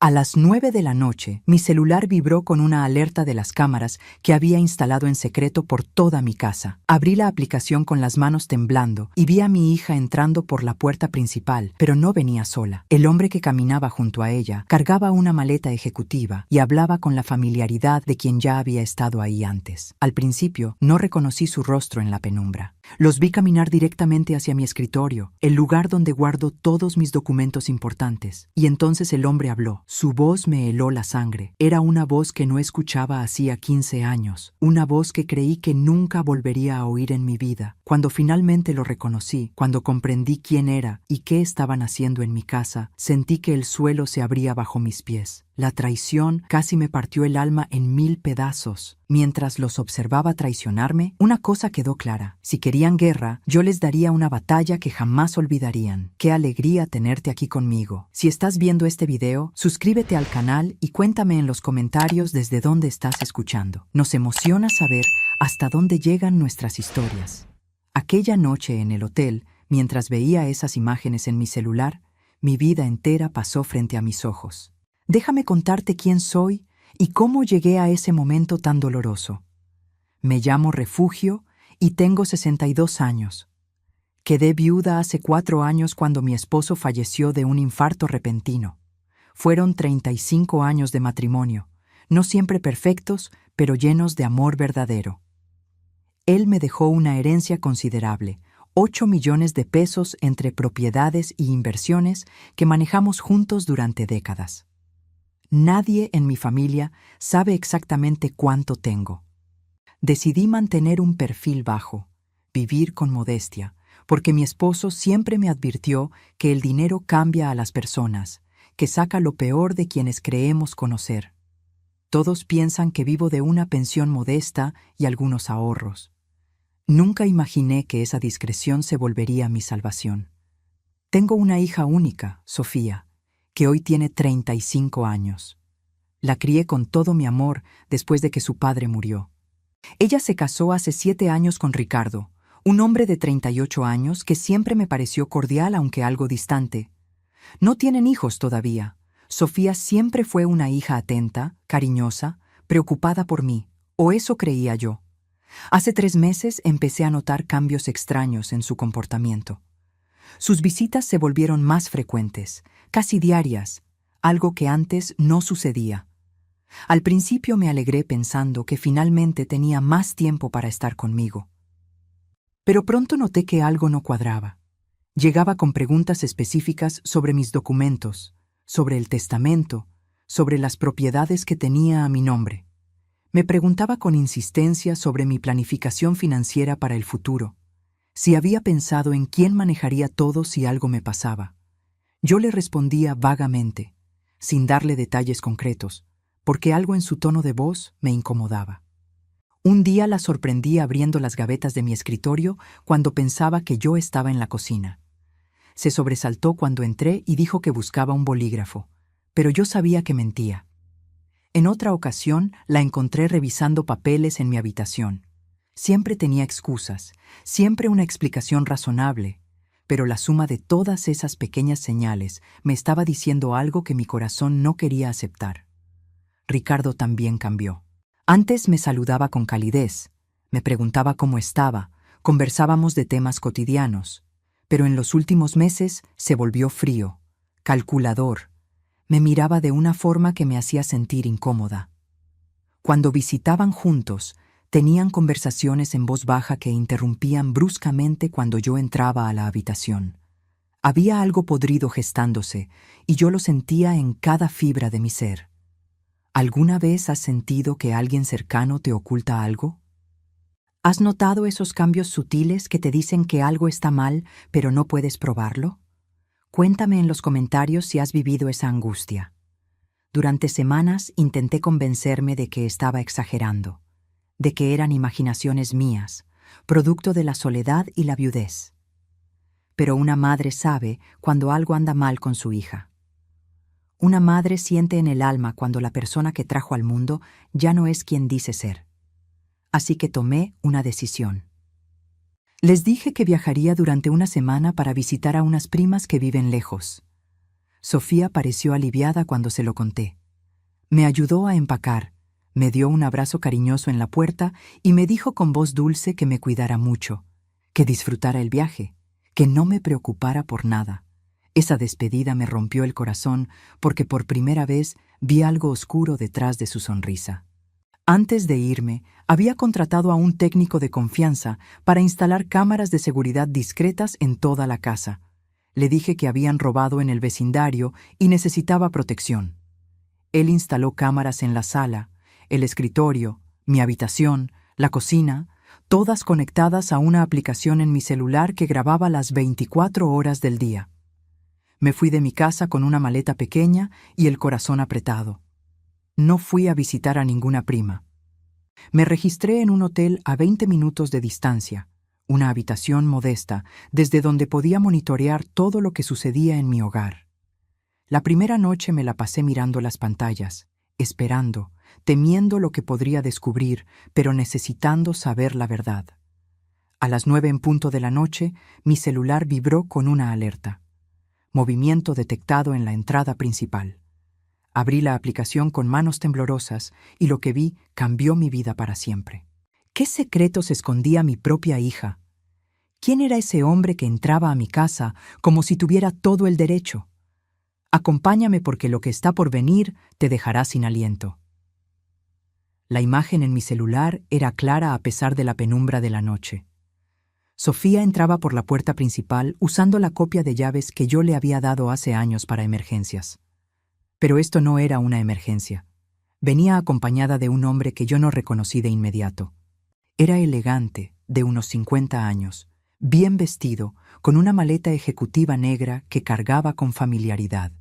A las 9 de la noche, mi celular vibró con una alerta de las cámaras que había instalado en secreto por toda mi casa. Abrí la aplicación con las manos temblando y vi a mi hija entrando por la puerta principal, pero no venía sola. El hombre que caminaba junto a ella cargaba una maleta ejecutiva y hablaba con la familiaridad de quien ya había estado ahí antes. Al principio, no reconocí su rostro en la penumbra. Los vi caminar directamente hacia mi escritorio, el lugar donde guardo todos mis documentos importantes. Y entonces el hombre habló. Su voz me heló la sangre. Era una voz que no escuchaba hacía 15 años. Una voz que creí que nunca volvería a oír en mi vida. Cuando finalmente lo reconocí, cuando comprendí quién era y qué estaban haciendo en mi casa, sentí que el suelo se abría bajo mis pies. La traición casi me partió el alma en 1000 pedazos. Mientras los observaba traicionarme, una cosa quedó clara. Si querían guerra, yo les daría una batalla que jamás olvidarían. Qué alegría tenerte aquí conmigo. Si estás viendo este video, suscríbete al canal y cuéntame en los comentarios desde dónde estás escuchando. Nos emociona saber hasta dónde llegan nuestras historias. Aquella noche en el hotel, mientras veía esas imágenes en mi celular, mi vida entera pasó frente a mis ojos. Déjame contarte quién soy y cómo llegué a ese momento tan doloroso. Me llamo Refugio y tengo 62 años. Quedé viuda hace 4 años cuando mi esposo falleció de un infarto repentino. Fueron 35 años de matrimonio, no siempre perfectos, pero llenos de amor verdadero. Él me dejó una herencia considerable, 8 millones de pesos entre propiedades y inversiones que manejamos juntos durante décadas. Nadie en mi familia sabe exactamente cuánto tengo. Decidí mantener un perfil bajo, vivir con modestia, porque mi esposo siempre me advirtió que el dinero cambia a las personas, que saca lo peor de quienes creemos conocer. Todos piensan que vivo de una pensión modesta y algunos ahorros. Nunca imaginé que esa discreción se volvería mi salvación. Tengo una hija única, Sofía, que hoy tiene 35 años. La crié con todo mi amor después de que su padre murió. Ella se casó hace 7 años con Ricardo, un hombre de 38 años que siempre me pareció cordial aunque algo distante. No tienen hijos todavía. Sofía siempre fue una hija atenta, cariñosa, preocupada por mí, o eso creía yo. Hace 3 meses empecé a notar cambios extraños en su comportamiento. Sus visitas se volvieron más frecuentes, casi diarias, algo que antes no sucedía. Al principio me alegré pensando que finalmente tenía más tiempo para estar conmigo. Pero pronto noté que algo no cuadraba. Llegaba con preguntas específicas sobre mis documentos, sobre el testamento, sobre las propiedades que tenía a mi nombre. Me preguntaba con insistencia sobre mi planificación financiera para el futuro, si había pensado en quién manejaría todo si algo me pasaba. Yo le respondía vagamente, sin darle detalles concretos, porque algo en su tono de voz me incomodaba. Un día la sorprendí abriendo las gavetas de mi escritorio cuando pensaba que yo estaba en la cocina. Se sobresaltó cuando entré y dijo que buscaba un bolígrafo, pero yo sabía que mentía. En otra ocasión la encontré revisando papeles en mi habitación. Siempre tenía excusas, siempre una explicación razonable, pero la suma de todas esas pequeñas señales me estaba diciendo algo que mi corazón no quería aceptar. Ricardo también cambió. Antes me saludaba con calidez, me preguntaba cómo estaba, conversábamos de temas cotidianos, pero en los últimos meses se volvió frío, calculador. Me miraba de una forma que me hacía sentir incómoda. Cuando visitaban juntos, tenían conversaciones en voz baja que interrumpían bruscamente cuando yo entraba a la habitación. Había algo podrido gestándose, y yo lo sentía en cada fibra de mi ser. ¿Alguna vez has sentido que alguien cercano te oculta algo? ¿Has notado esos cambios sutiles que te dicen que algo está mal, pero no puedes probarlo? Cuéntame en los comentarios si has vivido esa angustia. Durante semanas intenté convencerme de que estaba exagerando, de que eran imaginaciones mías, producto de la soledad y la viudez. Pero una madre sabe cuando algo anda mal con su hija. Una madre siente en el alma cuando la persona que trajo al mundo ya no es quien dice ser. Así que tomé una decisión. Les dije que viajaría durante una semana para visitar a unas primas que viven lejos. Sofía pareció aliviada cuando se lo conté. Me ayudó a empacar, me dio un abrazo cariñoso en la puerta y me dijo con voz dulce que me cuidara mucho, que disfrutara el viaje, que no me preocupara por nada. Esa despedida me rompió el corazón porque por primera vez vi algo oscuro detrás de su sonrisa. Antes de irme, había contratado a un técnico de confianza para instalar cámaras de seguridad discretas en toda la casa. Le dije que habían robado en el vecindario y necesitaba protección. Él instaló cámaras en la sala, el escritorio, mi habitación, la cocina, todas conectadas a una aplicación en mi celular que grababa las 24 horas del día. Me fui de mi casa con una maleta pequeña y el corazón apretado. No fui a visitar a ninguna prima. Me registré en un hotel a 20 minutos de distancia, una habitación modesta, desde donde podía monitorear todo lo que sucedía en mi hogar. La primera noche me la pasé mirando las pantallas, esperando, temiendo lo que podría descubrir, pero necesitando saber la verdad. A las 9 en punto de la noche, mi celular vibró con una alerta. Movimiento detectado en la entrada principal. Abrí la aplicación con manos temblorosas y lo que vi cambió mi vida para siempre. ¿Qué secretos escondía mi propia hija? ¿Quién era ese hombre que entraba a mi casa como si tuviera todo el derecho? Acompáñame porque lo que está por venir te dejará sin aliento. La imagen en mi celular era clara a pesar de la penumbra de la noche. Sofía entraba por la puerta principal usando la copia de llaves que yo le había dado hace años para emergencias. Pero esto no era una emergencia. Venía acompañada de un hombre que yo no reconocí de inmediato. Era elegante, de unos 50 años, bien vestido, con una maleta ejecutiva negra que cargaba con familiaridad.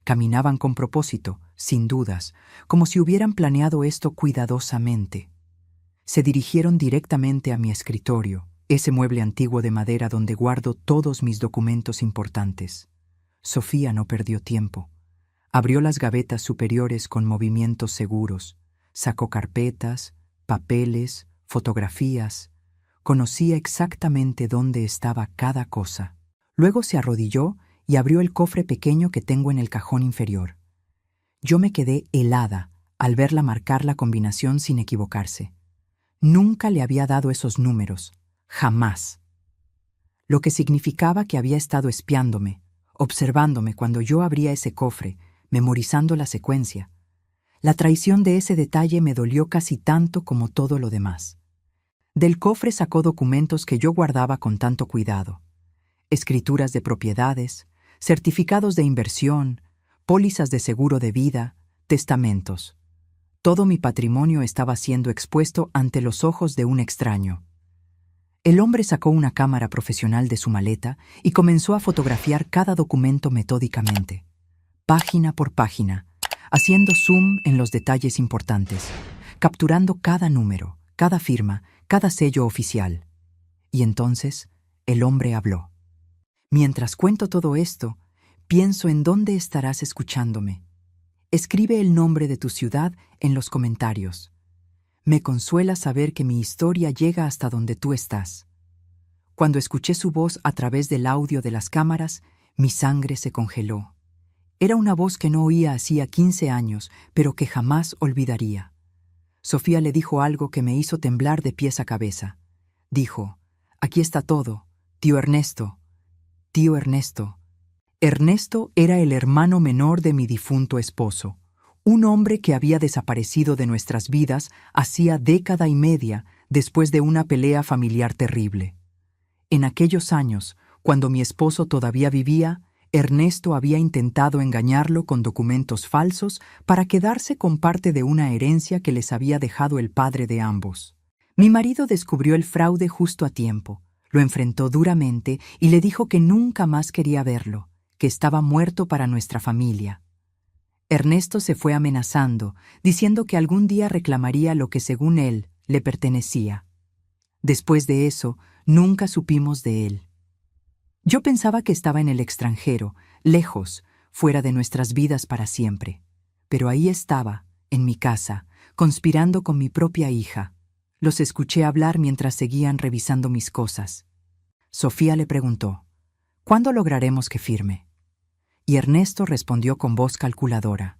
Caminaban con propósito, sin dudas, como si hubieran planeado esto cuidadosamente. Se dirigieron directamente a mi escritorio, ese mueble antiguo de madera donde guardo todos mis documentos importantes. Sofía no perdió tiempo. Abrió las gavetas superiores con movimientos seguros, sacó carpetas, papeles, fotografías. Conocía exactamente dónde estaba cada cosa. Luego se arrodilló y abrió el cofre pequeño que tengo en el cajón inferior. Yo me quedé helada al verla marcar la combinación sin equivocarse. Nunca le había dado esos números, jamás. Lo que significaba que había estado espiándome, observándome cuando yo abría ese cofre, memorizando la secuencia. La traición de ese detalle me dolió casi tanto como todo lo demás. Del cofre sacó documentos que yo guardaba con tanto cuidado. Escrituras de propiedades, certificados de inversión, pólizas de seguro de vida, testamentos. Todo mi patrimonio estaba siendo expuesto ante los ojos de un extraño. El hombre sacó una cámara profesional de su maleta y comenzó a fotografiar cada documento metódicamente, página por página, haciendo zoom en los detalles importantes, capturando cada número, cada firma, cada sello oficial. Y entonces, el hombre habló. Mientras cuento todo esto, pienso en dónde estarás escuchándome. Escribe el nombre de tu ciudad en los comentarios. Me consuela saber que mi historia llega hasta donde tú estás. Cuando escuché su voz a través del audio de las cámaras, mi sangre se congeló. Era una voz que no oía hacía 15 años, pero que jamás olvidaría. Sofía le dijo algo que me hizo temblar de pies a cabeza. Dijo, «Aquí está todo, tío Ernesto». Tío Ernesto. Ernesto era el hermano menor de mi difunto esposo, un hombre que había desaparecido de nuestras vidas hacía década y media después de una pelea familiar terrible. En aquellos años, cuando mi esposo todavía vivía, Ernesto había intentado engañarlo con documentos falsos para quedarse con parte de una herencia que les había dejado el padre de ambos. Mi marido descubrió el fraude justo a tiempo, lo enfrentó duramente y le dijo que nunca más quería verlo, que estaba muerto para nuestra familia. Ernesto se fue amenazando, diciendo que algún día reclamaría lo que según él le pertenecía. Después de eso, nunca supimos de él. Yo pensaba que estaba en el extranjero, lejos, fuera de nuestras vidas para siempre. Pero ahí estaba, en mi casa, conspirando con mi propia hija. Los escuché hablar mientras seguían revisando mis cosas. Sofía le preguntó, «¿Cuándo lograremos que firme?» Y Ernesto respondió con voz calculadora.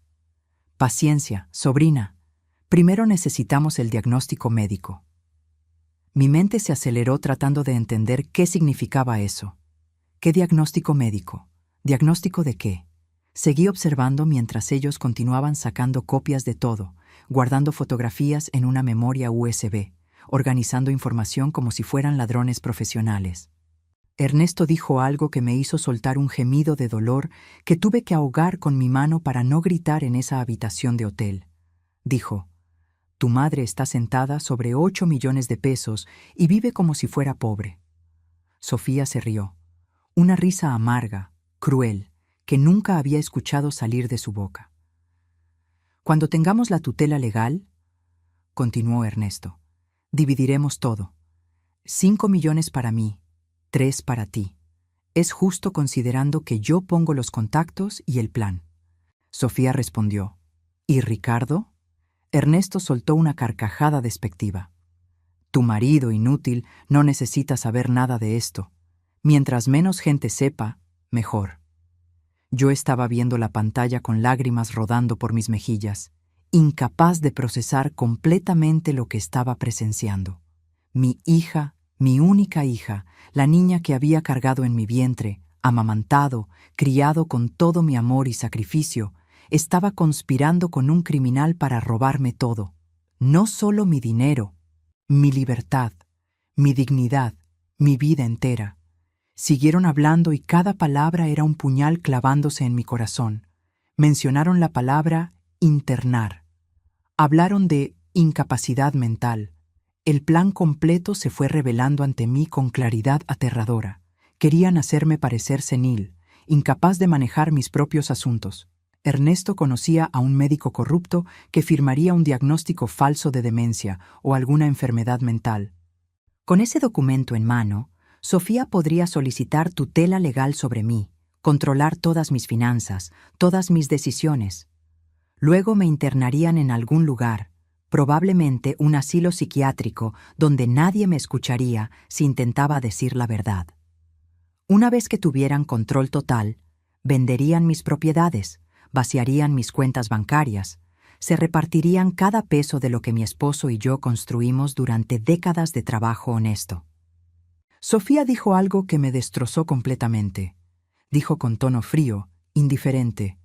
Paciencia, sobrina. Primero necesitamos el diagnóstico médico. Mi mente se aceleró tratando de entender qué significaba eso. ¿Qué diagnóstico médico? ¿Diagnóstico de qué? Seguí observando mientras ellos continuaban sacando copias de todo, guardando fotografías en una memoria USB, organizando información como si fueran ladrones profesionales. Ernesto dijo algo que me hizo soltar un gemido de dolor que tuve que ahogar con mi mano para no gritar en esa habitación de hotel. Dijo, tu madre está sentada sobre 8 millones de pesos y vive como si fuera pobre. Sofía se rió, una risa amarga, cruel, que nunca había escuchado salir de su boca. Cuando tengamos la tutela legal, continuó Ernesto, dividiremos todo. 5 millones para mí, 3 para ti. Es justo considerando que yo pongo los contactos y el plan. Sofía respondió, ¿y Ricardo? Ernesto soltó una carcajada despectiva. Tu marido, inútil, no necesita saber nada de esto. Mientras menos gente sepa, mejor. Yo estaba viendo la pantalla con lágrimas rodando por mis mejillas, incapaz de procesar completamente lo que estaba presenciando. Mi hija, mi única hija, la niña que había cargado en mi vientre, amamantado, criado con todo mi amor y sacrificio, estaba conspirando con un criminal para robarme todo. No solo mi dinero, mi libertad, mi dignidad, mi vida entera. Siguieron hablando y cada palabra era un puñal clavándose en mi corazón. Mencionaron la palabra internar. Hablaron de incapacidad mental. El plan completo se fue revelando ante mí con claridad aterradora. Querían hacerme parecer senil, incapaz de manejar mis propios asuntos. Ernesto conocía a un médico corrupto que firmaría un diagnóstico falso de demencia o alguna enfermedad mental. Con ese documento en mano, Sofía podría solicitar tutela legal sobre mí, controlar todas mis finanzas, todas mis decisiones. Luego me internarían en algún lugar, probablemente un asilo psiquiátrico donde nadie me escucharía si intentaba decir la verdad. Una vez que tuvieran control total, venderían mis propiedades, vaciarían mis cuentas bancarias, se repartirían cada peso de lo que mi esposo y yo construimos durante décadas de trabajo honesto. Sofía dijo algo que me destrozó completamente. Dijo con tono frío, indiferente.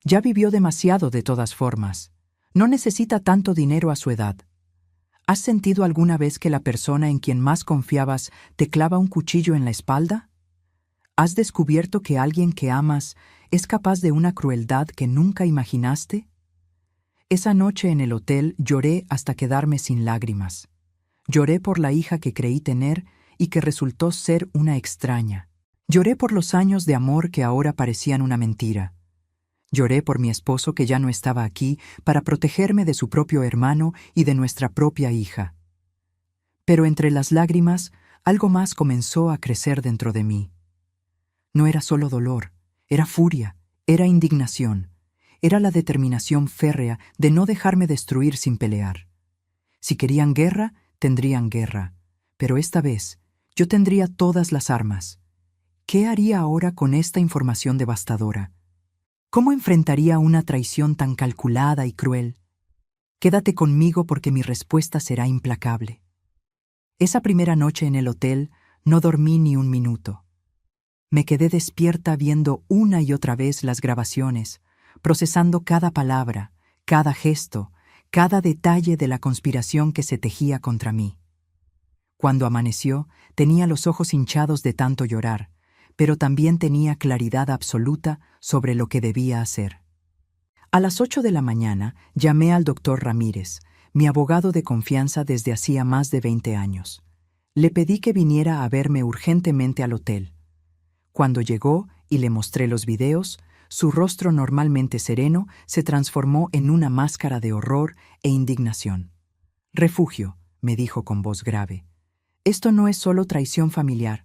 Ya vivió demasiado de todas formas. No necesita tanto dinero a su edad. ¿Has sentido alguna vez que la persona en quien más confiabas te clava un cuchillo en la espalda? ¿Has descubierto que alguien que amas es capaz de una crueldad que nunca imaginaste? Esa noche en el hotel lloré hasta quedarme sin lágrimas. Lloré por la hija que creí tener y que resultó ser una extraña. Lloré por los años de amor que ahora parecían una mentira. Lloré por mi esposo que ya no estaba aquí para protegerme de su propio hermano y de nuestra propia hija. Pero entre las lágrimas, algo más comenzó a crecer dentro de mí. No era solo dolor, era furia, era indignación, era la determinación férrea de no dejarme destruir sin pelear. Si querían guerra, tendrían guerra, pero esta vez yo tendría todas las armas. ¿Qué haría ahora con esta información devastadora? ¿Cómo enfrentaría una traición tan calculada y cruel? Quédate conmigo porque mi respuesta será implacable. Esa primera noche en el hotel no dormí ni un minuto. Me quedé despierta viendo una y otra vez las grabaciones, procesando cada palabra, cada gesto, cada detalle de la conspiración que se tejía contra mí. Cuando amaneció, tenía los ojos hinchados de tanto llorar, pero también tenía claridad absoluta sobre lo que debía hacer. A las 8 de la mañana llamé al doctor Ramírez, mi abogado de confianza desde hacía más de 20 años. Le pedí que viniera a verme urgentemente al hotel. Cuando llegó y le mostré los videos, su rostro normalmente sereno se transformó en una máscara de horror e indignación. «Refugio», me dijo con voz grave. «Esto no es solo traición familiar.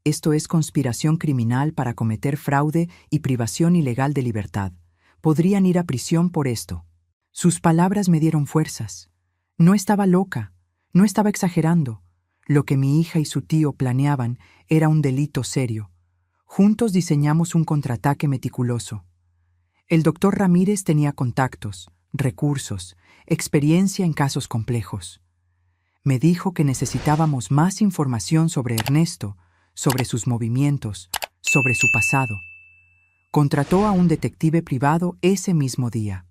Esto es conspiración criminal para cometer fraude y privación ilegal de libertad. Podrían ir a prisión por esto». Sus palabras me dieron fuerzas. No estaba loca, no estaba exagerando. Lo que mi hija y su tío planeaban era un delito serio. Juntos diseñamos un contraataque meticuloso. El doctor Ramírez tenía contactos, recursos, experiencia en casos complejos. Me dijo que necesitábamos más información sobre Ernesto, sobre sus movimientos, sobre su pasado. Contrató a un detective privado ese mismo día.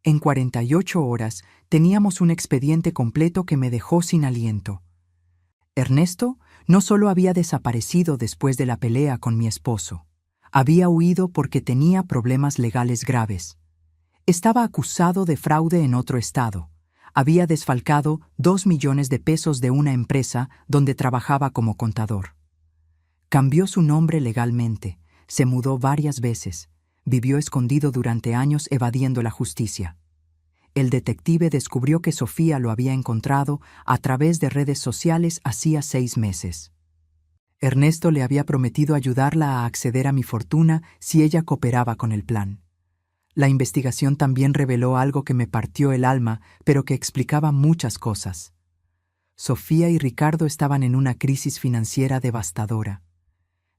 En 48 horas teníamos un expediente completo que me dejó sin aliento. Ernesto no solo había desaparecido después de la pelea con mi esposo, había huido porque tenía problemas legales graves. Estaba acusado de fraude en otro estado. Había desfalcado 2 millones de pesos de una empresa donde trabajaba como contador. Cambió su nombre legalmente, se mudó varias veces, vivió escondido durante años evadiendo la justicia. El detective descubrió que Sofía lo había encontrado a través de redes sociales hacía 6 meses. Ernesto le había prometido ayudarla a acceder a mi fortuna si ella cooperaba con el plan. La investigación también reveló algo que me partió el alma, pero que explicaba muchas cosas. Sofía y Ricardo estaban en una crisis financiera devastadora.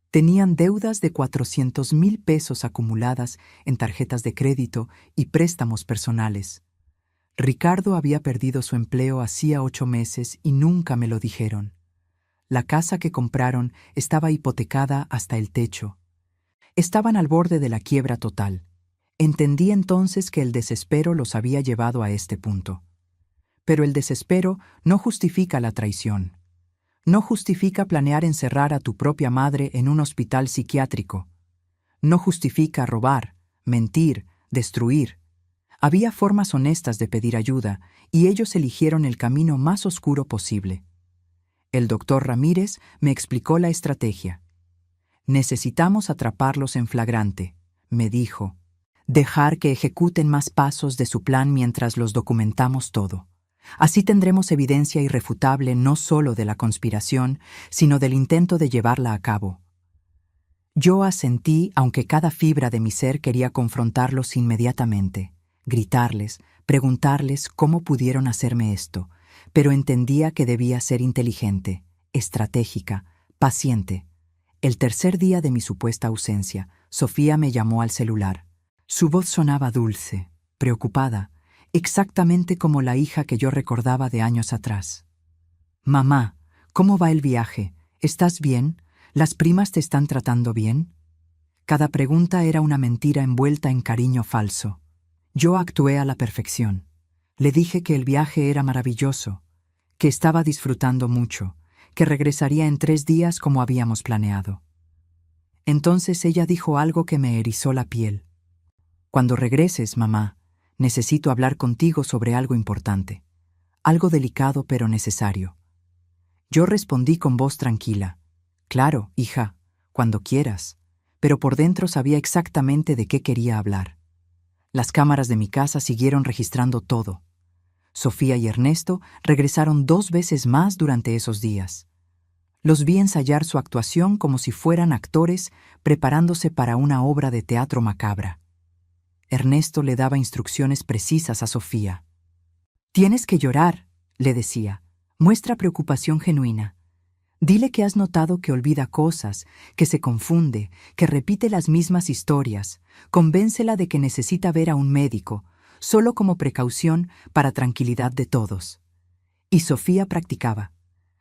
Tenían deudas de 400,000 pesos acumuladas en tarjetas de crédito y préstamos personales. Ricardo había perdido su empleo hacía 8 meses y nunca me lo dijeron. La casa que compraron estaba hipotecada hasta el techo. Estaban al borde de la quiebra total. Entendí entonces que el desespero los había llevado a este punto. Pero el desespero no justifica la traición. No justifica planear encerrar a tu propia madre en un hospital psiquiátrico. No justifica robar, mentir, destruir. Había formas honestas de pedir ayuda y ellos eligieron el camino más oscuro posible. El doctor Ramírez me explicó la estrategia. Necesitamos atraparlos en flagrante, me dijo. Dejar que ejecuten más pasos de su plan mientras los documentamos todo. Así tendremos evidencia irrefutable no solo de la conspiración, sino del intento de llevarla a cabo. Yo asentí, aunque cada fibra de mi ser quería confrontarlos inmediatamente, gritarles, preguntarles cómo pudieron hacerme esto, pero entendía que debía ser inteligente, estratégica, paciente. El tercer día de mi supuesta ausencia, Sofía me llamó al celular. Su voz sonaba dulce, preocupada, exactamente como la hija que yo recordaba de años atrás. «Mamá, ¿cómo va el viaje? ¿Estás bien? ¿Las primas te están tratando bien?» Cada pregunta era una mentira envuelta en cariño falso. Yo actué a la perfección. Le dije que el viaje era maravilloso, que estaba disfrutando mucho, que regresaría en 3 días como habíamos planeado. Entonces ella dijo algo que me erizó la piel. «Cuando regreses, mamá, necesito hablar contigo sobre algo importante, algo delicado pero necesario». Yo respondí con voz tranquila. «Claro, hija, cuando quieras», pero por dentro sabía exactamente de qué quería hablar. Las cámaras de mi casa siguieron registrando todo. Sofía y Ernesto regresaron 2 veces más durante esos días. Los vi ensayar su actuación como si fueran actores preparándose para una obra de teatro macabra. Ernesto le daba instrucciones precisas a Sofía. «Tienes que llorar», le decía. «Muestra preocupación genuina. Dile que has notado que olvida cosas, que se confunde, que repite las mismas historias. Convéncela de que necesita ver a un médico, solo como precaución para tranquilidad de todos». Y Sofía practicaba.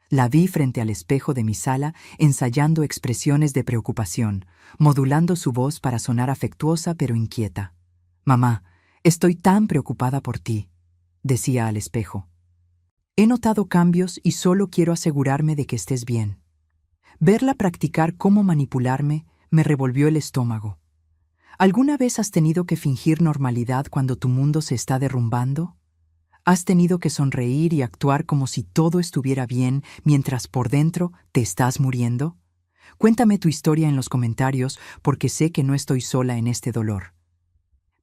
La vi frente al espejo de mi sala ensayando expresiones de preocupación, modulando su voz para sonar afectuosa pero inquieta. «Mamá, estoy tan preocupada por ti», decía al espejo. «He notado cambios y solo quiero asegurarme de que estés bien». Verla practicar cómo manipularme me revolvió el estómago. ¿Alguna vez has tenido que fingir normalidad cuando tu mundo se está derrumbando? ¿Has tenido que sonreír y actuar como si todo estuviera bien mientras por dentro te estás muriendo? Cuéntame tu historia en los comentarios porque sé que no estoy sola en este dolor.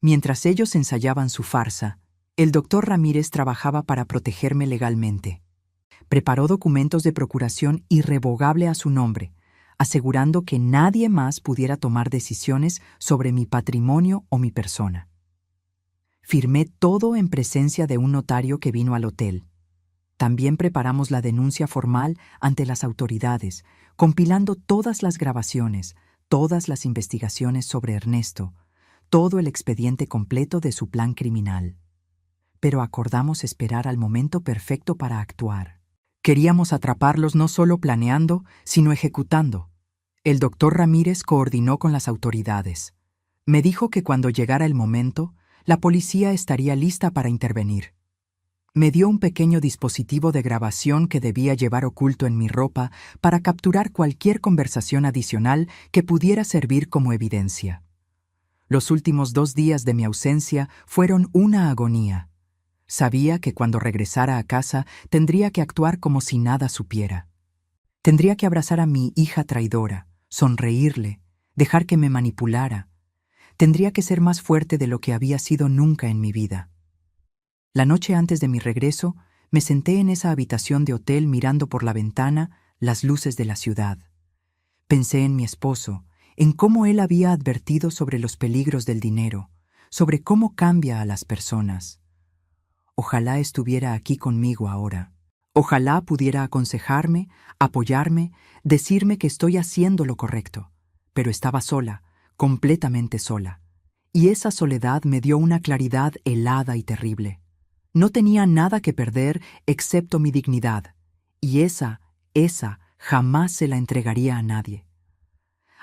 Mientras ellos ensayaban su farsa, el doctor Ramírez trabajaba para protegerme legalmente. Preparó documentos de procuración irrevocable a su nombre, asegurando que nadie más pudiera tomar decisiones sobre mi patrimonio o mi persona. Firmé todo en presencia de un notario que vino al hotel. También preparamos la denuncia formal ante las autoridades, compilando todas las grabaciones, todas las investigaciones sobre Ernesto, todo el expediente completo de su plan criminal. Pero acordamos esperar al momento perfecto para actuar. Queríamos atraparlos no solo planeando, sino ejecutando. El doctor Ramírez coordinó con las autoridades. Me dijo que cuando llegara el momento, la policía estaría lista para intervenir. Me dio un pequeño dispositivo de grabación que debía llevar oculto en mi ropa para capturar cualquier conversación adicional que pudiera servir como evidencia. Los últimos 2 días de mi ausencia fueron una agonía. Sabía que cuando regresara a casa tendría que actuar como si nada supiera. Tendría que abrazar a mi hija traidora, sonreírle, dejar que me manipulara. Tendría que ser más fuerte de lo que había sido nunca en mi vida. La noche antes de mi regreso, me senté en esa habitación de hotel mirando por la ventana las luces de la ciudad. Pensé en mi esposo, en cómo él había advertido sobre los peligros del dinero, sobre cómo cambia a las personas. Ojalá estuviera aquí conmigo ahora. Ojalá pudiera aconsejarme, apoyarme, decirme que estoy haciendo lo correcto. Pero estaba sola, completamente sola. Y esa soledad me dio una claridad helada y terrible. No tenía nada que perder excepto mi dignidad. Y esa jamás se la entregaría a nadie.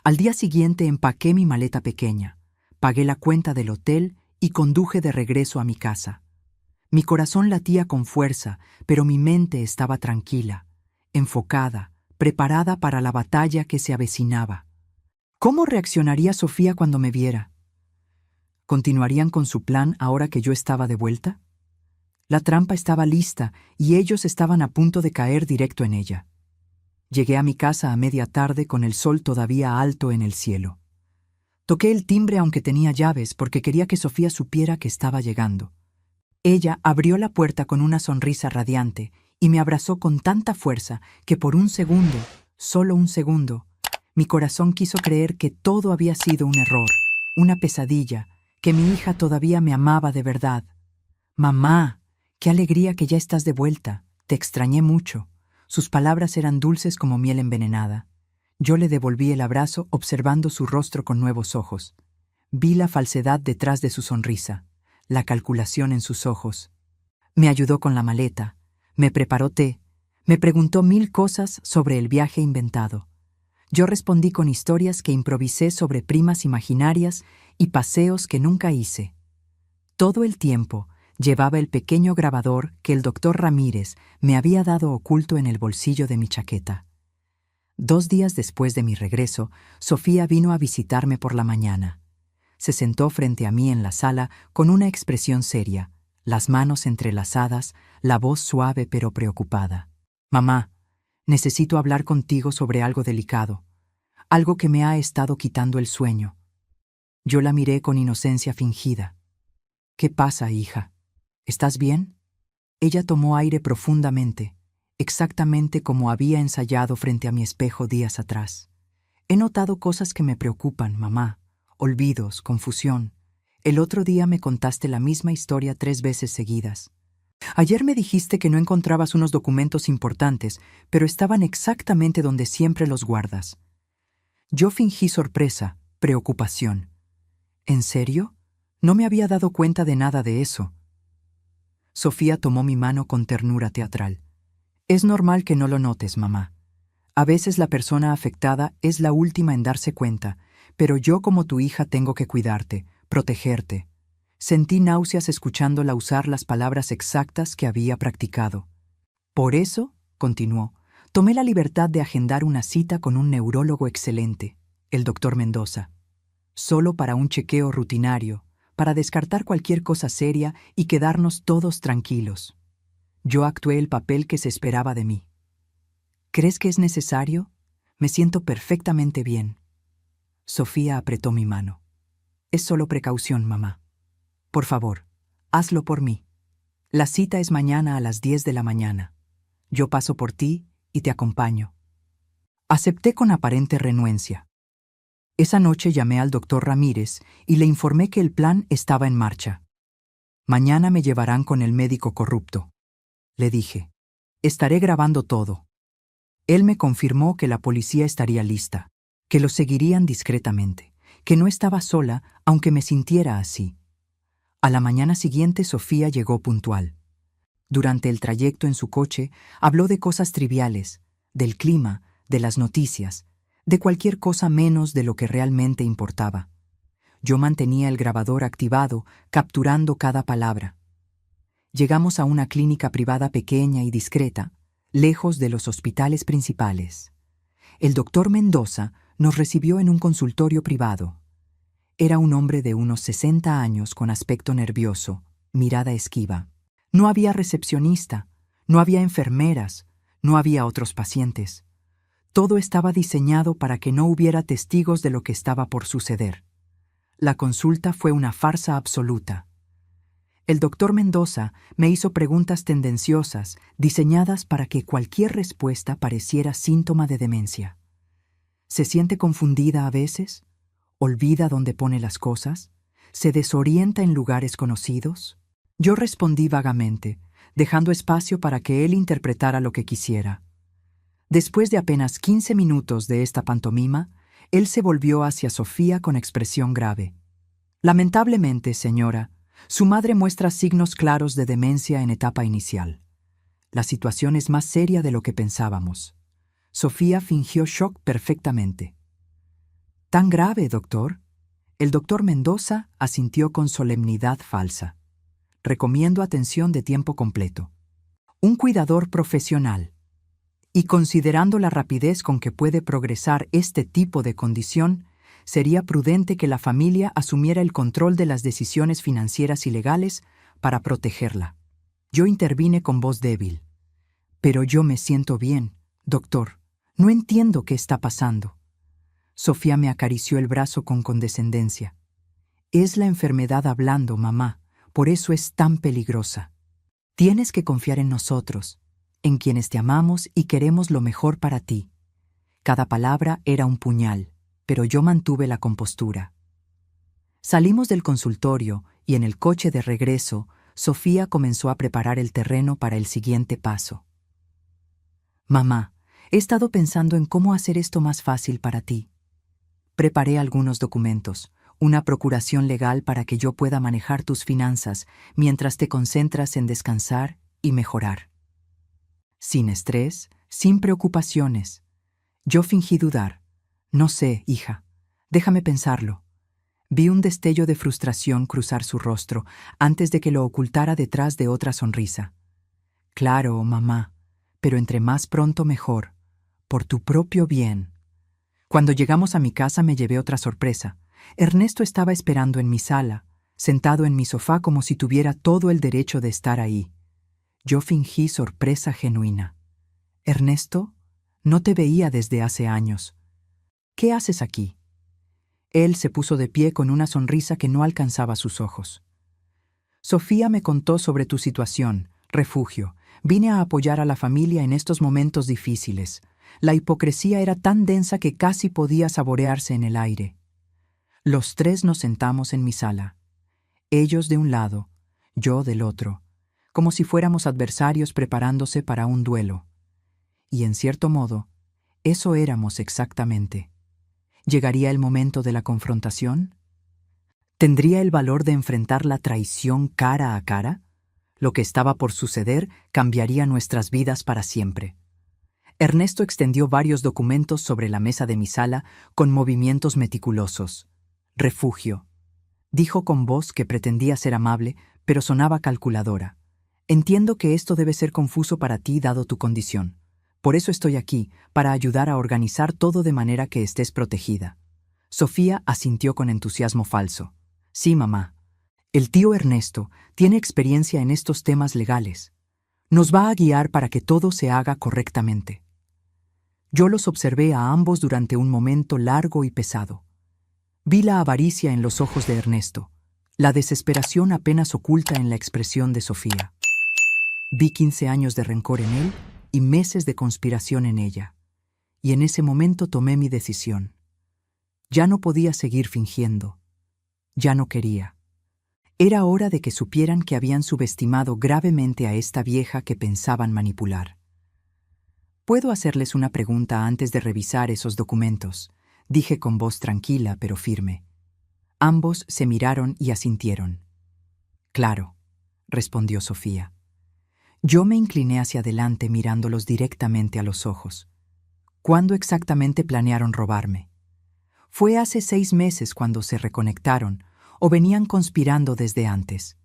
Al día siguiente empaqué mi maleta pequeña, pagué la cuenta del hotel y conduje de regreso a mi casa. Mi corazón latía con fuerza, pero mi mente estaba tranquila, enfocada, preparada para la batalla que se avecinaba. ¿Cómo reaccionaría Sofía cuando me viera? ¿Continuarían con su plan ahora que yo estaba de vuelta? La trampa estaba lista y ellos estaban a punto de caer directo en ella. Llegué a mi casa a media tarde con el sol todavía alto en el cielo. Toqué el timbre aunque tenía llaves porque quería que Sofía supiera que estaba llegando. Ella abrió la puerta con una sonrisa radiante y me abrazó con tanta fuerza que por un segundo, solo un segundo, mi corazón quiso creer que todo había sido un error, una pesadilla, que mi hija todavía me amaba de verdad. «Mamá, qué alegría que ya estás de vuelta. Te extrañé mucho». Sus palabras eran dulces como miel envenenada. Yo le devolví el abrazo observando su rostro con nuevos ojos. Vi la falsedad detrás de su sonrisa, la calculación en sus ojos. Me ayudó con la maleta, me preparó té, me preguntó 1000 cosas sobre el viaje inventado. Yo respondí con historias que improvisé sobre primas imaginarias y paseos que nunca hice. Todo el tiempo llevaba el pequeño grabador que el doctor Ramírez me había dado oculto en el bolsillo de mi chaqueta. 2 días después de mi regreso, Sofía vino a visitarme por la mañana. Se sentó frente a mí en la sala con una expresión seria, las manos entrelazadas, la voz suave pero preocupada. «Mamá, necesito hablar contigo sobre algo delicado, algo que me ha estado quitando el sueño». Yo la miré con inocencia fingida. «¿Qué pasa, hija? ¿Estás bien?» Ella tomó aire profundamente, exactamente como había ensayado frente a mi espejo días atrás. «He notado cosas que me preocupan, mamá. Olvidos, confusión. El otro día me contaste la misma historia 3 veces seguidas. Ayer me dijiste que no encontrabas unos documentos importantes, pero estaban exactamente donde siempre los guardas». Yo fingí sorpresa, preocupación. «¿En serio? No me había dado cuenta de nada de eso». Sofía tomó mi mano con ternura teatral. «Es normal que no lo notes, mamá. A veces la persona afectada es la última en darse cuenta, pero yo como tu hija tengo que cuidarte, protegerte». Sentí náuseas escuchándola usar las palabras exactas que había practicado. «Por eso», continuó, «tomé la libertad de agendar una cita con un neurólogo excelente, el doctor Mendoza. Solo para un chequeo rutinario, para descartar cualquier cosa seria y quedarnos todos tranquilos. Yo actué el papel que se esperaba de mí». «¿Crees que es necesario? Me siento perfectamente bien». Sofía apretó mi mano. «Es solo precaución, mamá. Por favor, hazlo por mí. La cita es mañana a las 10 de la mañana. Yo paso por ti y te acompaño». Acepté con aparente renuencia. Esa noche llamé al doctor Ramírez y le informé que el plan estaba en marcha. «Mañana me llevarán con el médico corrupto», le dije. «Estaré grabando todo». Él me confirmó que la policía estaría lista. que lo seguirían discretamente, que no estaba sola aunque me sintiera así. A la mañana siguiente Sofía llegó puntual. Durante el trayecto en su coche habló de cosas triviales, del clima, de las noticias, de cualquier cosa menos de lo que realmente importaba. Yo mantenía el grabador activado, capturando cada palabra. Llegamos a una clínica privada pequeña y discreta, lejos de los hospitales principales. El doctor Mendoza nos recibió en un consultorio privado. Era un hombre de unos 60 años con aspecto nervioso, mirada esquiva. No había recepcionista, no había enfermeras, no había otros pacientes. Todo estaba diseñado para que no hubiera testigos de lo que estaba por suceder. La consulta fue una farsa absoluta. El doctor Mendoza me hizo preguntas tendenciosas, diseñadas para que cualquier respuesta pareciera síntoma de demencia. ¿Se siente confundida a veces? ¿Olvida dónde pone las cosas? ¿Se desorienta en lugares conocidos? Yo respondí vagamente, dejando espacio para que él interpretara lo que quisiera. Después de apenas 15 minutos de esta pantomima, él se volvió hacia Sofía con expresión grave. Lamentablemente, señora, su madre muestra signos claros de demencia en etapa inicial. La situación es más seria de lo que pensábamos. Sofía fingió shock perfectamente. ¿Tan grave, doctor? El doctor Mendoza asintió con solemnidad falsa. Recomiendo atención de tiempo completo. Un cuidador profesional. Y considerando la rapidez con que puede progresar este tipo de condición, sería prudente que la familia asumiera el control de las decisiones financieras y legales para protegerla. Yo intervine con voz débil. Pero yo me siento bien, doctor. No entiendo qué está pasando. Sofía me acarició el brazo con condescendencia. Es la enfermedad hablando, mamá. Por eso es tan peligrosa. Tienes que confiar en nosotros, en quienes te amamos y queremos lo mejor para ti. Cada palabra era un puñal, pero yo mantuve la compostura. Salimos del consultorio y en el coche de regreso, Sofía comenzó a preparar el terreno para el siguiente paso. Mamá, he estado pensando en cómo hacer esto más fácil para ti. Preparé algunos documentos, una procuración legal para que yo pueda manejar tus finanzas mientras te concentras en descansar y mejorar. Sin estrés, sin preocupaciones. Yo fingí dudar. No sé, hija. Déjame pensarlo. Vi un destello de frustración cruzar su rostro antes de que lo ocultara detrás de otra sonrisa. Claro, mamá, pero entre más pronto mejor, por tu propio bien. Cuando llegamos a mi casa me llevé otra sorpresa. Ernesto estaba esperando en mi sala, sentado en mi sofá como si tuviera todo el derecho de estar ahí. Yo fingí sorpresa genuina. Ernesto, no te veía desde hace años. ¿Qué haces aquí? Él se puso de pie con una sonrisa que no alcanzaba sus ojos. Sofía me contó sobre tu situación, refugio. Vine a apoyar a la familia en estos momentos difíciles. La hipocresía era tan densa que casi podía saborearse en el aire. Los tres nos sentamos en mi sala. Ellos de un lado, yo del otro, como si fuéramos adversarios preparándose para un duelo. Y en cierto modo, eso éramos exactamente. ¿Llegaría el momento de la confrontación? ¿Tendría el valor de enfrentar la traición cara a cara? Lo que estaba por suceder cambiaría nuestras vidas para siempre. Ernesto extendió varios documentos sobre la mesa de mi sala con movimientos meticulosos. Refugio. Dijo con voz que pretendía ser amable, pero sonaba calculadora. Entiendo que esto debe ser confuso para ti dado tu condición. Por eso estoy aquí, para ayudar a organizar todo de manera que estés protegida. Sofía asintió con entusiasmo falso. Sí, mamá. El tío Ernesto tiene experiencia en estos temas legales. Nos va a guiar para que todo se haga correctamente. Yo los observé a ambos durante un momento largo y pesado. Vi la avaricia en los ojos de Ernesto, la desesperación apenas oculta en la expresión de Sofía. Vi 15 años de rencor en él y meses de conspiración en ella. Y en ese momento tomé mi decisión. Ya no podía seguir fingiendo. Ya no quería. Era hora de que supieran que habían subestimado gravemente a esta vieja que pensaban manipular. ¿Puedo hacerles una pregunta antes de revisar esos documentos? dije con voz tranquila pero firme. Ambos se miraron y asintieron. Claro, respondió Sofía. Yo me incliné hacia adelante mirándolos directamente a los ojos. ¿Cuándo exactamente planearon robarme? ¿Fue hace 6 meses cuando se reconectaron o venían conspirando desde antes?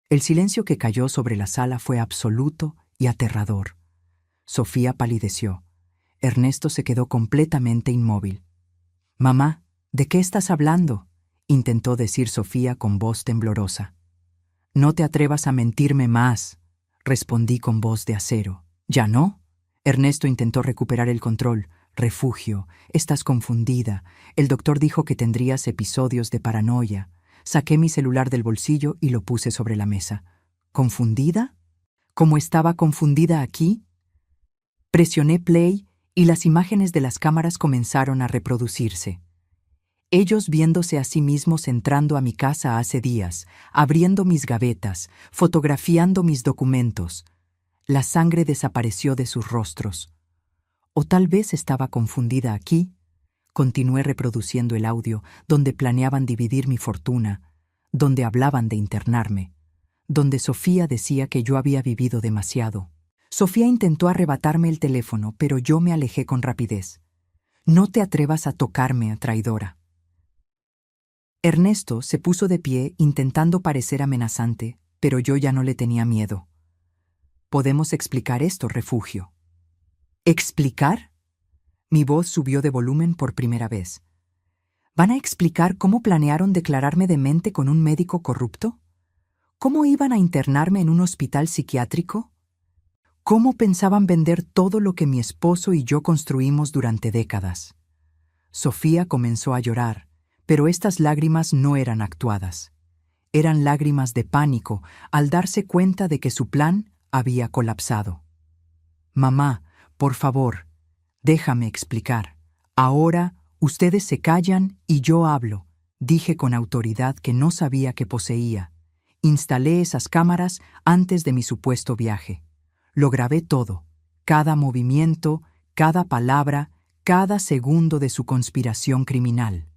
El silencio que cayó sobre la sala fue absoluto y aterrador. Sofía palideció. Ernesto se quedó completamente inmóvil. «Mamá, ¿de qué estás hablando?», intentó decir Sofía con voz temblorosa. «No te atrevas a mentirme más», respondí con voz de acero. «¿Ya no?». Ernesto intentó recuperar el control. «Refugio, estás confundida. El doctor dijo que tendrías episodios de paranoia». Saqué mi celular del bolsillo y lo puse sobre la mesa. ¿Confundida? ¿Cómo estaba confundida aquí? Presioné play y las imágenes de las cámaras comenzaron a reproducirse. Ellos viéndose a sí mismos entrando a mi casa hace días, abriendo mis gavetas, fotografiando mis documentos. La sangre desapareció de sus rostros. O tal vez estaba confundida aquí. Continué reproduciendo el audio donde planeaban dividir mi fortuna, donde hablaban de internarme, donde Sofía decía que yo había vivido demasiado. Sofía intentó arrebatarme el teléfono, pero yo me alejé con rapidez. «No te atrevas a tocarme, traidora». Ernesto se puso de pie intentando parecer amenazante, pero yo ya no le tenía miedo. «Podemos explicar esto, Refugio». ¿Explicar? Mi voz subió de volumen por primera vez. ¿Van a explicar cómo planearon declararme demente con un médico corrupto? ¿Cómo iban a internarme en un hospital psiquiátrico? ¿Cómo pensaban vender todo lo que mi esposo y yo construimos durante décadas? Sofía comenzó a llorar, pero estas lágrimas no eran actuadas. Eran lágrimas de pánico al darse cuenta de que su plan había colapsado. «Mamá, por favor, déjame explicar. Ahora ustedes se callan y yo hablo», dije con autoridad que no sabía que poseía. Instalé esas cámaras antes de mi supuesto viaje. Lo grabé todo, cada movimiento, cada palabra, cada segundo de su conspiración criminal.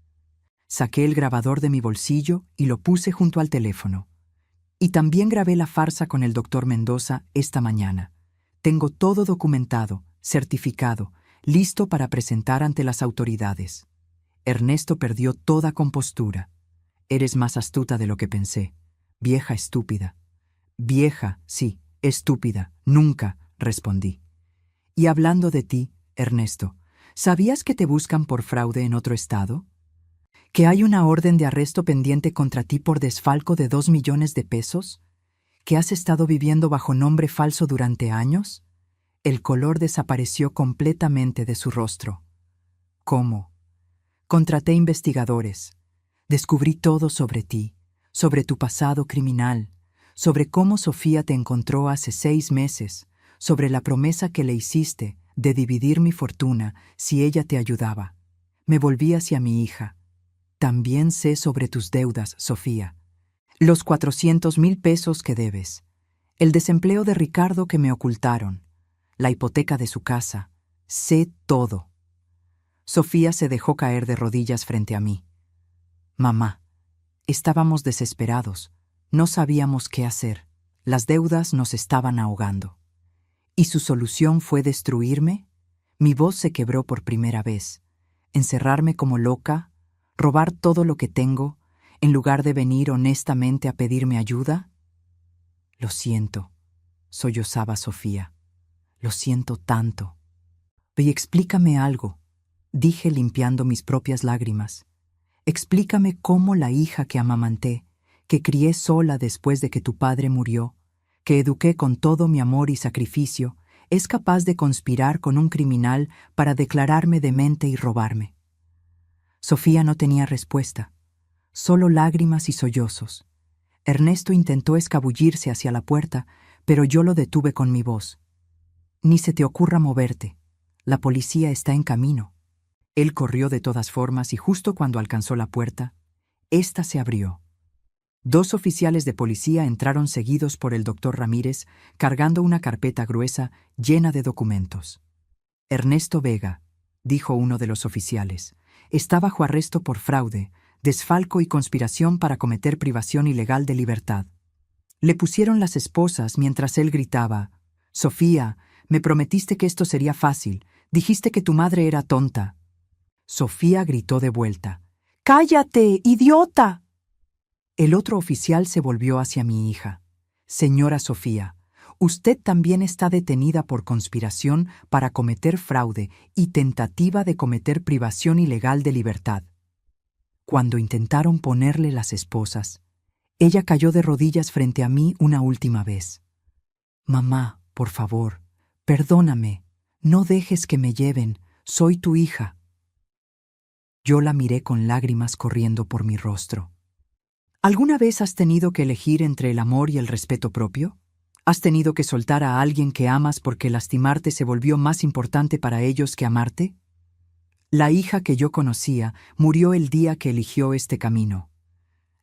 Saqué el grabador de mi bolsillo y lo puse junto al teléfono. Y también grabé la farsa con el doctor Mendoza esta mañana. Tengo todo documentado, certificado, listo para presentar ante las autoridades. Ernesto perdió toda compostura. «Eres más astuta de lo que pensé. Vieja estúpida». «Vieja, sí, estúpida, nunca», respondí. «Y hablando de ti, Ernesto, ¿sabías que te buscan por fraude en otro estado? ¿Que hay una orden de arresto pendiente contra ti por desfalco de 2 millones de pesos? ¿Que has estado viviendo bajo nombre falso durante años?» El color desapareció completamente de su rostro. «¿Cómo?» «Contraté investigadores. Descubrí todo sobre ti, sobre tu pasado criminal, sobre cómo Sofía te encontró hace 6 meses, sobre la promesa que le hiciste de dividir mi fortuna si ella te ayudaba. Me volví hacia mi hija. También sé sobre tus deudas, Sofía. Los 400,000 pesos que debes. El desempleo de Ricardo que me ocultaron. La hipoteca de su casa. Sé todo». Sofía se dejó caer de rodillas frente a mí. «Mamá, estábamos desesperados. No sabíamos qué hacer. Las deudas nos estaban ahogando. ¿Y su solución fue destruirme?». Mi voz se quebró por primera vez. «¿Encerrarme como loca? ¿Robar todo lo que tengo, en lugar de venir honestamente a pedirme ayuda?». «Lo siento», sollozaba Sofía. «Lo siento tanto». «Y explícame algo», dije limpiando mis propias lágrimas. «Explícame cómo la hija que amamanté, que crié sola después de que tu padre murió, que eduqué con todo mi amor y sacrificio, es capaz de conspirar con un criminal para declararme demente y robarme». Sofía no tenía respuesta, solo lágrimas y sollozos. Ernesto intentó escabullirse hacia la puerta, pero yo lo detuve con mi voz. «Ni se te ocurra moverte. La policía está en camino». Él corrió de todas formas y justo cuando alcanzó la puerta, ésta se abrió. 2 oficiales de policía entraron seguidos por el doctor Ramírez, cargando una carpeta gruesa llena de documentos. «Ernesto Vega», dijo uno de los oficiales, está bajo arresto por fraude, desfalco y conspiración para cometer privación ilegal de libertad. Le pusieron las esposas mientras él gritaba: «Sofía, me prometiste que esto sería fácil. Dijiste que tu madre era tonta». Sofía gritó de vuelta: «¡Cállate, idiota!». El otro oficial se volvió hacia mi hija. «Señora Sofía, usted también está detenida por conspiración para cometer fraude y tentativa de cometer privación ilegal de libertad». Cuando intentaron ponerle las esposas, ella cayó de rodillas frente a mí una última vez. «Mamá, por favor, perdóname, no dejes que me lleven, soy tu hija». Yo la miré con lágrimas corriendo por mi rostro. ¿Alguna vez has tenido que elegir entre el amor y el respeto propio? ¿Has tenido que soltar a alguien que amas porque lastimarte se volvió más importante para ellos que amarte? La hija que yo conocía murió el día que eligió este camino.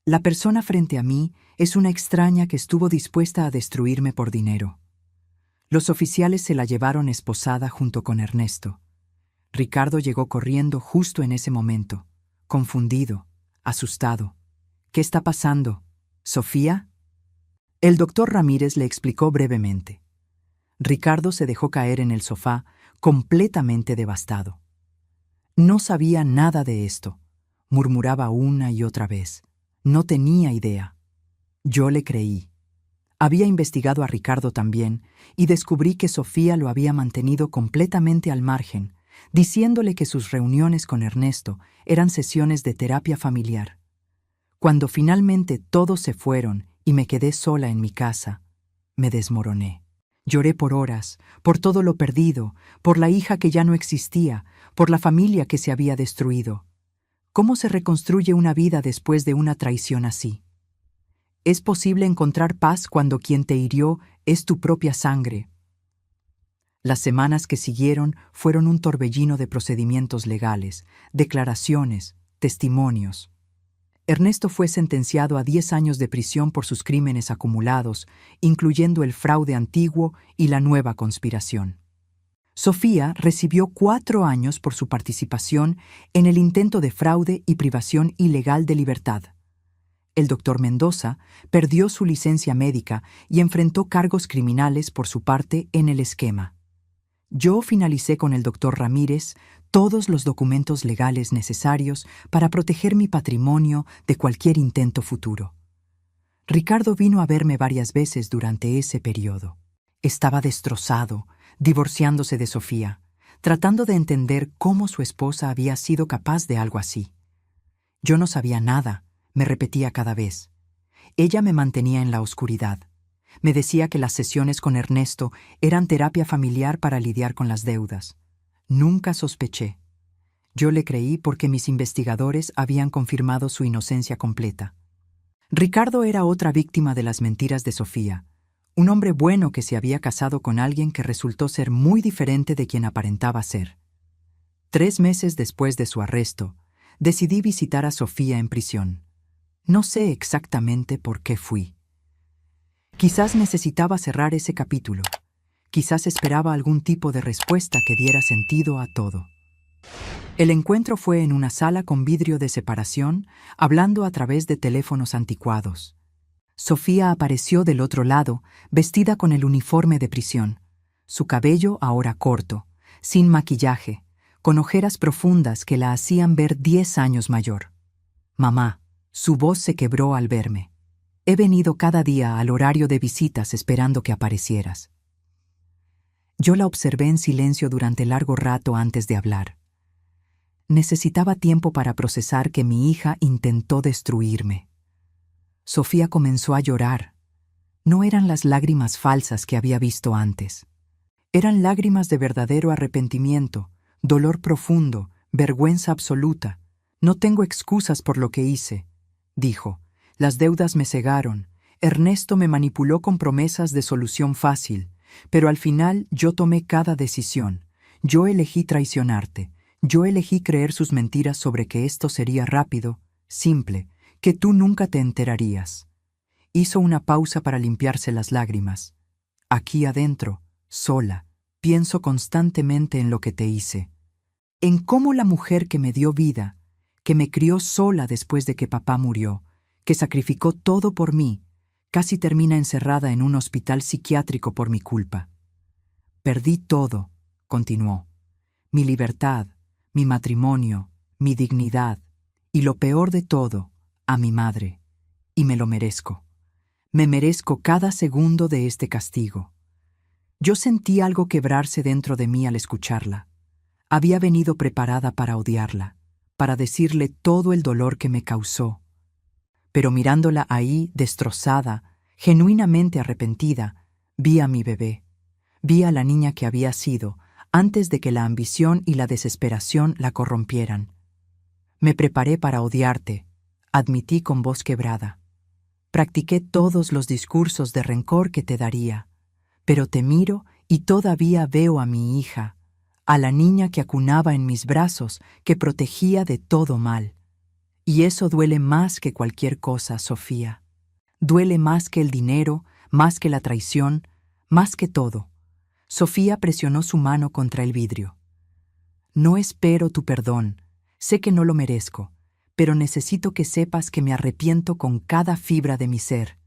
La persona frente a mí es una extraña que estuvo dispuesta a destruirme por dinero. Los oficiales se la llevaron esposada junto con Ernesto. Ricardo llegó corriendo justo en ese momento, confundido, asustado. «¿Qué está pasando? ¿Sofía?». El doctor Ramírez le explicó brevemente. Ricardo se dejó caer en el sofá, completamente devastado. No sabía nada de esto, murmuraba una y otra vez. No tenía idea. Yo le creí. Había investigado a Ricardo también y descubrí que Sofía lo había mantenido completamente al margen, diciéndole que sus reuniones con Ernesto eran sesiones de terapia familiar. Cuando finalmente todos se fueron y me quedé sola en mi casa, me desmoroné. Lloré por horas, por todo lo perdido, por la hija que ya no existía, por la familia que se había destruido. ¿Cómo se reconstruye una vida después de una traición así? ¿Es posible encontrar paz cuando quien te hirió es tu propia sangre? Las semanas que siguieron fueron un torbellino de procedimientos legales, declaraciones, testimonios. Ernesto fue sentenciado a 10 años de prisión por sus crímenes acumulados, incluyendo el fraude antiguo y la nueva conspiración. Sofía recibió 4 años por su participación en el intento de fraude y privación ilegal de libertad. El doctor Mendoza perdió su licencia médica y enfrentó cargos criminales por su parte en el esquema. Yo finalicé con el doctor Ramírez todos los documentos legales necesarios para proteger mi patrimonio de cualquier intento futuro. Ricardo vino a verme varias veces durante ese periodo. Estaba destrozado, divorciándose de Sofía, tratando de entender cómo su esposa había sido capaz de algo así. Yo no sabía nada, me repetía cada vez. Ella me mantenía en la oscuridad. Me decía que las sesiones con Ernesto eran terapia familiar para lidiar con las deudas. Nunca sospeché. Yo le creí porque mis investigadores habían confirmado su inocencia completa. Ricardo era otra víctima de las mentiras de Sofía, un hombre bueno que se había casado con alguien que resultó ser muy diferente de quien aparentaba ser. 3 meses después de su arresto, decidí visitar a Sofía en prisión. No sé exactamente por qué fui. Quizás necesitaba cerrar ese capítulo. Quizás esperaba algún tipo de respuesta que diera sentido a todo. El encuentro fue en una sala con vidrio de separación, hablando a través de teléfonos anticuados. Sofía apareció del otro lado, vestida con el uniforme de prisión. Su cabello ahora corto, sin maquillaje, con ojeras profundas que la hacían ver 10 años mayor. «Mamá», su voz se quebró al verme. «He venido cada día al horario de visitas esperando que aparecieras». Yo la observé en silencio durante largo rato antes de hablar. Necesitaba tiempo para procesar que mi hija intentó destruirme. Sofía comenzó a llorar. No eran las lágrimas falsas que había visto antes. Eran lágrimas de verdadero arrepentimiento, dolor profundo, vergüenza absoluta. «No tengo excusas por lo que hice», dijo. «Las deudas me cegaron. Ernesto me manipuló con promesas de solución fácil, pero al final yo tomé cada decisión. Yo elegí traicionarte. Yo elegí creer sus mentiras sobre que esto sería rápido, simple, que tú nunca te enterarías». Hizo una pausa para limpiarse las lágrimas. «Aquí adentro, sola, pienso constantemente en lo que te hice. En cómo la mujer que me dio vida que me crió sola después de que papá murió, que sacrificó todo por mí, casi termina encerrada en un hospital psiquiátrico por mi culpa. Perdí todo, continuó, mi libertad, mi matrimonio, mi dignidad, y lo peor de todo, a mi madre, y me lo merezco. Me merezco cada segundo de este castigo. Yo sentí algo quebrarse dentro de mí al escucharla. Había venido preparada para odiarla, para decirle todo el dolor que me causó. Pero mirándola ahí, destrozada, genuinamente arrepentida, vi a mi bebé. Vi a la niña que había sido, antes de que la ambición y la desesperación la corrompieran. Me preparé para odiarte, admití con voz quebrada. Practiqué todos los discursos de rencor que te daría, pero te miro y todavía veo a mi hija, a la niña que acunaba en mis brazos, que protegía de todo mal. Y eso duele más que cualquier cosa, Sofía. Duele más que el dinero, más que la traición, más que todo. Sofía presionó su mano contra el vidrio. No espero tu perdón, sé que no lo merezco, pero necesito que sepas que me arrepiento con cada fibra de mi ser,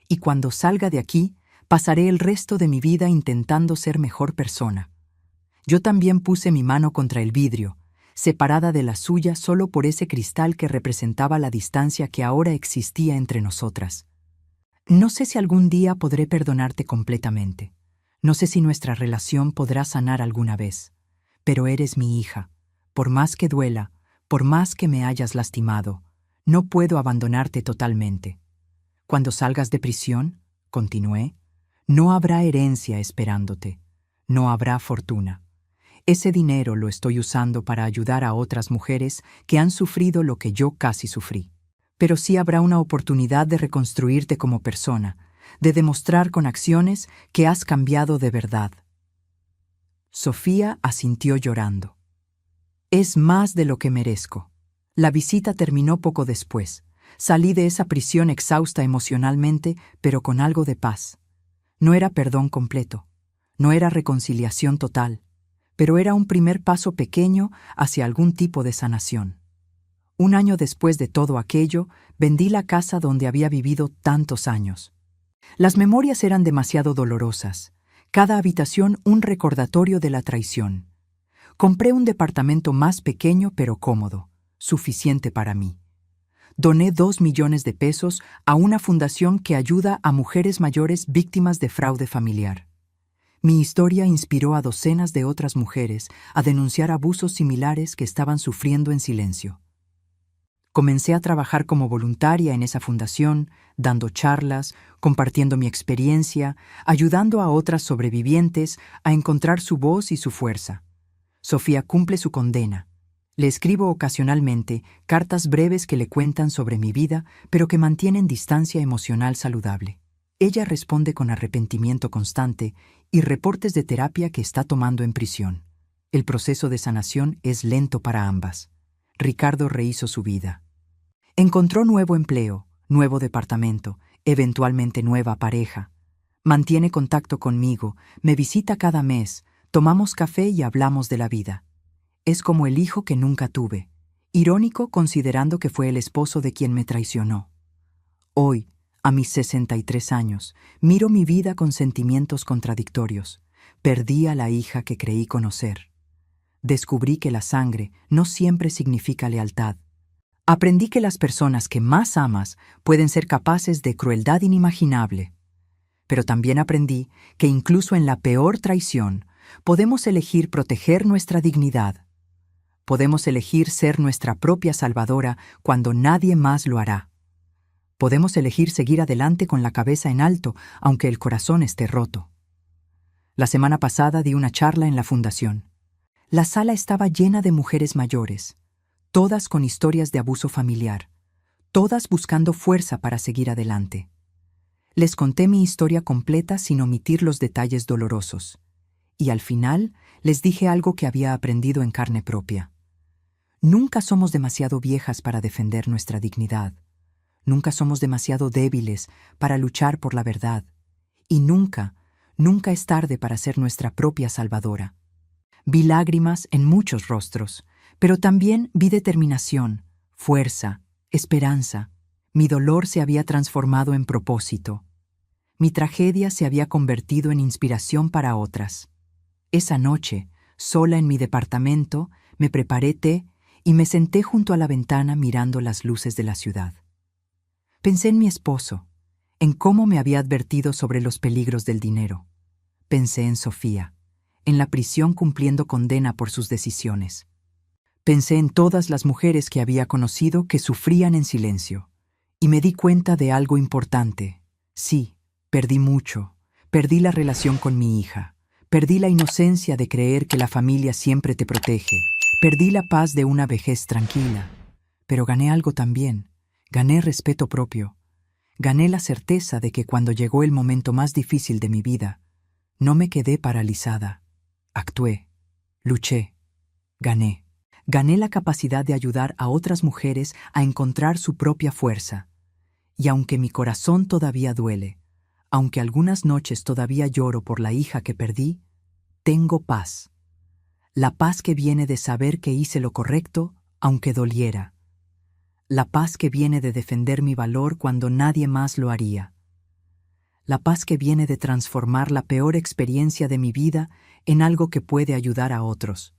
y cuando salga de aquí, pasaré el resto de mi vida intentando ser mejor persona. Yo también puse mi mano contra el vidrio, separada de la suya solo por ese cristal que representaba la distancia que ahora existía entre nosotras. No sé si algún día podré perdonarte completamente. No sé si nuestra relación podrá sanar alguna vez, pero eres mi hija. Por más que duela, por más que me hayas lastimado, no puedo abandonarte totalmente. Cuando salgas de prisión, continué, no habrá herencia esperándote, no habrá fortuna. Ese dinero lo estoy usando para ayudar a otras mujeres que han sufrido lo que yo casi sufrí. Pero sí habrá una oportunidad de reconstruirte como persona, de demostrar con acciones que has cambiado de verdad. Sofía asintió llorando. Es más de lo que merezco. La visita terminó poco después. Salí de esa prisión exhausta emocionalmente, pero con algo de paz. No era perdón completo, no era reconciliación total, pero era un primer paso pequeño hacia algún tipo de sanación. Un año después de todo aquello, vendí la casa donde había vivido tantos años. Las memorias eran demasiado dolorosas, cada habitación un recordatorio de la traición. Compré un departamento más pequeño pero cómodo, suficiente para mí. Doné 2 millones de pesos a una fundación que ayuda a mujeres mayores víctimas de fraude familiar. Mi historia inspiró a docenas de otras mujeres a denunciar abusos similares que estaban sufriendo en silencio. Comencé a trabajar como voluntaria en esa fundación, dando charlas, compartiendo mi experiencia, ayudando a otras sobrevivientes a encontrar su voz y su fuerza. Sofía cumple su condena. Le escribo ocasionalmente cartas breves que le cuentan sobre mi vida, pero que mantienen distancia emocional saludable. Ella responde con arrepentimiento constante y reportes de terapia que está tomando en prisión. El proceso de sanación es lento para ambas. Ricardo rehizo su vida. Encontró nuevo empleo, nuevo departamento, eventualmente nueva pareja. Mantiene contacto conmigo, me visita cada mes, tomamos café y hablamos de la vida. Es como el hijo que nunca tuve, irónico considerando que fue el esposo de quien me traicionó. Hoy, a mis 63 años, miro mi vida con sentimientos contradictorios. Perdí a la hija que creí conocer. Descubrí que la sangre no siempre significa lealtad. Aprendí que las personas que más amas pueden ser capaces de crueldad inimaginable. Pero también aprendí que incluso en la peor traición podemos elegir proteger nuestra dignidad. Podemos elegir ser nuestra propia salvadora cuando nadie más lo hará. Podemos elegir seguir adelante con la cabeza en alto, aunque el corazón esté roto. La semana pasada di una charla en la fundación. La sala estaba llena de mujeres mayores, todas con historias de abuso familiar, todas buscando fuerza para seguir adelante. Les conté mi historia completa sin omitir los detalles dolorosos. Y al final les dije algo que había aprendido en carne propia. Nunca somos demasiado viejas para defender nuestra dignidad. Nunca somos demasiado débiles para luchar por la verdad. Y nunca es tarde para ser nuestra propia salvadora. Vi lágrimas en muchos rostros, pero también vi determinación, fuerza, esperanza. Mi dolor se había transformado en propósito. Mi tragedia se había convertido en inspiración para otras. Esa noche, sola en mi departamento, me preparé té y me senté junto a la ventana mirando las luces de la ciudad. Pensé en mi esposo, en cómo me había advertido sobre los peligros del dinero. Pensé en Sofía, en la prisión cumpliendo condena por sus decisiones. Pensé en todas las mujeres que había conocido que sufrían en silencio, y me di cuenta de algo importante. Sí, perdí mucho. Perdí la relación con mi hija. Perdí la inocencia de creer que la familia siempre te protege. Perdí la paz de una vejez tranquila. Pero gané algo también. Gané respeto propio. Gané la certeza de que cuando llegó el momento más difícil de mi vida, no me quedé paralizada. Actué. Luché. Gané. Gané la capacidad de ayudar a otras mujeres a encontrar su propia fuerza. Y aunque mi corazón todavía duele, aunque algunas noches todavía lloro por la hija que perdí, tengo paz. La paz que viene de saber que hice lo correcto, aunque doliera. La paz que viene de defender mi valor cuando nadie más lo haría. La paz que viene de transformar la peor experiencia de mi vida en algo que puede ayudar a otros.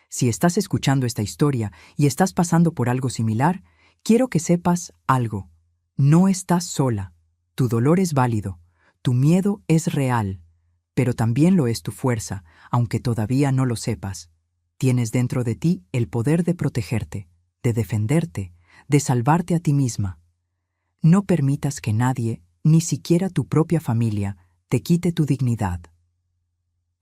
Si estás escuchando esta historia y estás pasando por algo similar, quiero que sepas algo. No estás sola. Tu dolor es válido. Tu miedo es real. Pero también lo es tu fuerza, aunque todavía no lo sepas. Tienes dentro de ti el poder de protegerte, de defenderte, de salvarte a ti misma. No permitas que nadie, ni siquiera tu propia familia, te quite tu dignidad.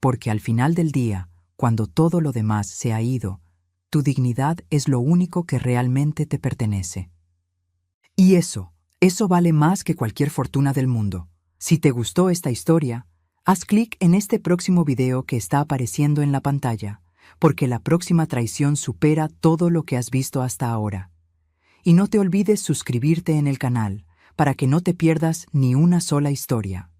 Porque al final del día, cuando todo lo demás se ha ido, tu dignidad es lo único que realmente te pertenece. Y eso vale más que cualquier fortuna del mundo. Si te gustó esta historia, haz clic en este próximo video que está apareciendo en la pantalla, porque la próxima traición supera todo lo que has visto hasta ahora. Y no te olvides suscribirte en el canal, para que no te pierdas ni una sola historia.